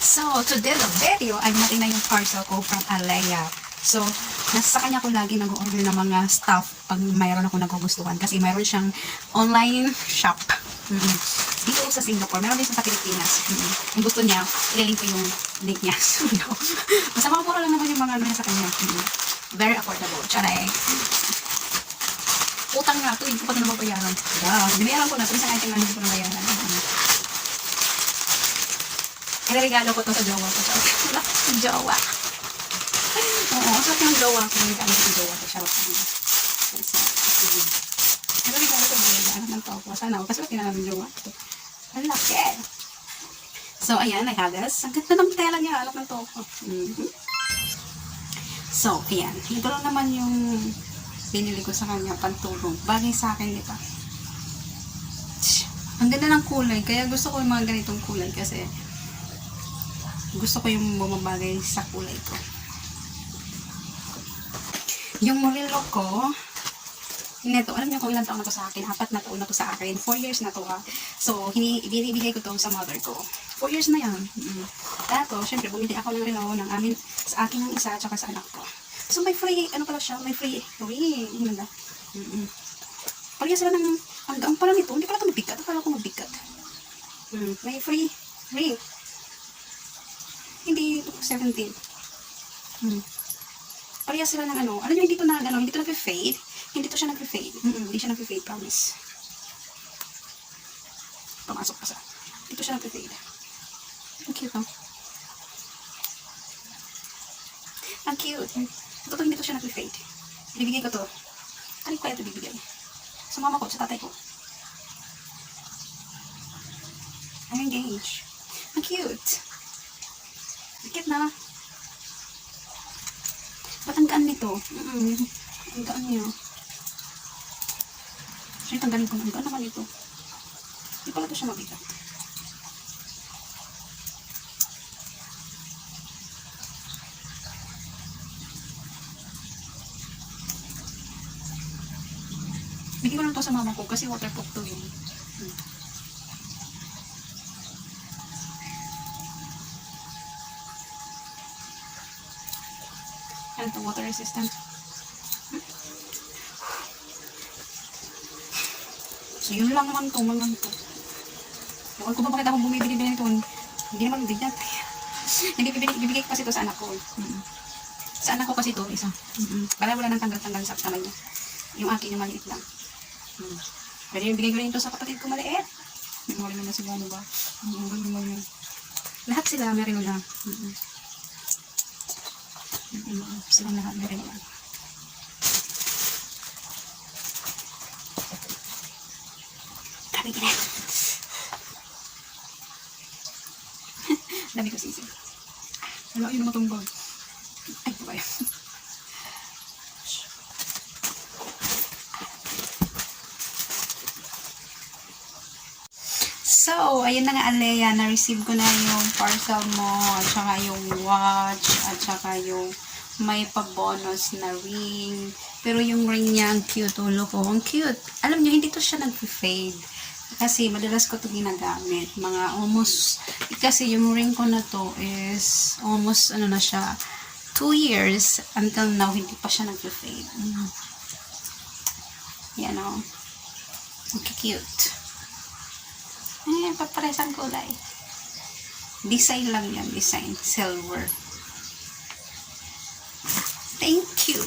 So, today's video ay natin na yung parcel ko from Alea. So, nasa kanya ko lagi nag-order ng mga stuff pag mayroon ako nagugustuhan. Kasi mayroon siyang online shop. Dito sa Singapore, meron din sa Pilipinas. Kung gusto niya, ililink ko yung link niya. Basta mga puro lang naman yung mga ano niya sa kanya. Very affordable. Charay. Utang nga ito, hindi ko pa ito nababayaran. Wow, binayaran ko na. Kung isang item na hindi ko nabayaran. Regalo ko to sa jowa ko. Jowa. Oo, sarap yung jowa ko. Regalo ko sa jowa ko. Charot ko. Regalo ko sa ano ng tao ko. Sana ako. Kasi laki na namin jowa. Ang laki. So, ayan. I have this. Ang ganda ng tela niya. Alam ng tao ko. So, ayan. Ito lang naman yung binili ko sa kanya. Pantulong. Bagay sa akin, di ba? Ang ganda ng kulay. Kaya gusto ko yung mga ganitong kulay. Kasi gusto ko yung bumabagay sa kulay ko. Yung Morello ko, neto, alam niyo kung ilang taon na to sa akin? 4 na taon na to sa akin. 4 years na to ha. So, binibigay ko to sa mother ko. 4 years na yan. Dato, syempre, bumili ako ng relo ng amin, sa akin ng isa, tsaka sa anak ko. So, may free, ano pala siya? May free ganda. Pagya sila ng, hanggang pala nito, hindi pala ito mabigat. Akala ko mabigat. May free. Hindi, 17. Parehas sila ng ano. Alam nyo, hindi to na, ano, hindi to nag-fade. Hindi to siya nag-fade. Hindi siya nag-fade, promise. Pumasok pa sa. Hindi to siya nag-fade. Ang cute, no? Ang cute. Ito hindi to siya nag-fade. Bibigay ko to. Ano ko kaya ito bibigay? Sa mama ko, sa tatay ko. I'm engaged. Ang cute. Cute na. Ba't ang gaan nito? Ang gaan niya. Sige, tanggalin ko. Ang gaan naman ito. Hindi pala ito siya mabigat. Bigyan ko lang ito sa mama ko kasi waterproof to yun. Ano ito? Water resistant. So, yun lang naman ito. Ewan ko ba bakit ako bumibili nito. Hindi naman bigat. Hindi bibigay ko kasi ito sa anak ko. Sa anak ko kasi ito, isa. Para wala nang tanggal-tanggal sa kamay niya. Yung akin, yung maliit lang. Pwede yung bigay ko rin ito sa kapatid ko maliit. Meron naman na sila, ano ba? Lahat sila, meron lang. Silang lahat meron lang. Dami ko na. Dami ko sisi. Wala, yun naman itong bag. Ay, ito ba yun? So, ayun na nga Alea, na-receive ko na yung parcel mo, at saka yung watch, at saka yung may pa-bonus na ring. Pero yung ring niya, ang cute, ulo ko, ang cute. Alam niyo, hindi to siya nag-fade. Kasi madalas ko to ginagamit. Mga almost, kasi yung ring ko na to is almost, ano na siya, 2 years. Until now, hindi pa siya nag-fade. Yan o. Ang cute. Papares ang kulay. Design lang yan. Design. Silver. Thank you.